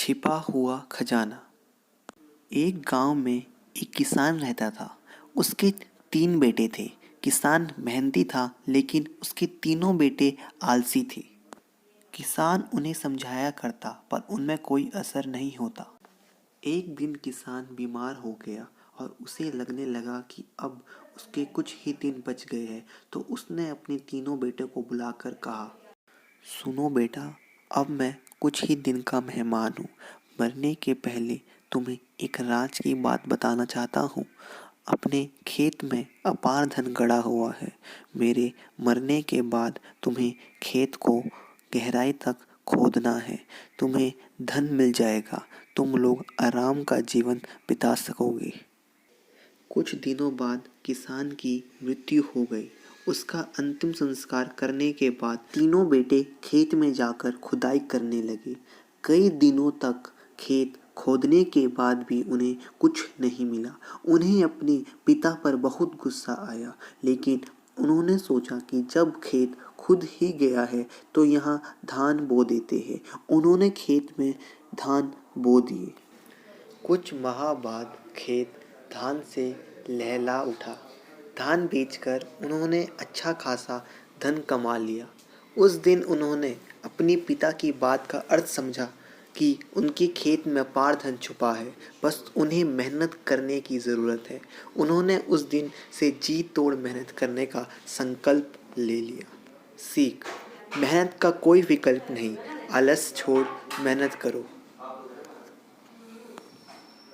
छिपा हुआ खजाना। एक गांव में एक किसान रहता था। उसके 3 बेटे थे। किसान मेहनती था, लेकिन उसके तीनों बेटे आलसी थे। किसान उन्हें समझाया करता, पर उनमें कोई असर नहीं होता। एक दिन किसान बीमार हो गया और उसे लगने लगा कि अब उसके कुछ ही दिन बच गए हैं। तो उसने अपने तीनों बेटों को बुलाकर कहा, सुनो बेटा, अब मैं कुछ ही दिन का मेहमान हूँ। मरने के पहले तुम्हें एक राज की बात बताना चाहता हूँ। अपने खेत में अपार धन गड़ा हुआ है। मेरे मरने के बाद तुम्हें खेत को गहराई तक खोदना है। तुम्हें धन मिल जाएगा। तुम लोग आराम का जीवन बिता सकोगे। कुछ दिनों बाद किसान की मृत्यु हो गई। उसका अंतिम संस्कार करने के बाद तीनों बेटे खेत में जाकर खुदाई करने लगे। कई दिनों तक खेत खोदने के बाद भी उन्हें कुछ नहीं मिला। उन्हें अपने पिता पर बहुत गुस्सा आया, लेकिन उन्होंने सोचा कि जब खेत खुद ही गया है तो यहाँ धान बो देते हैं। उन्होंने खेत में धान बो दिए। कुछ माह बाद खेत धान से लहला उठा। धान बेचकर उन्होंने अच्छा खासा धन कमा लिया। उस दिन उन्होंने अपने पिता की बात का अर्थ समझा कि उनके खेत में अपार धन छुपा है, बस उन्हें मेहनत करने की ज़रूरत है। उन्होंने उस दिन से जी तोड़ मेहनत करने का संकल्प ले लिया। सीख: मेहनत का कोई विकल्प नहीं। आलस छोड़ मेहनत करो।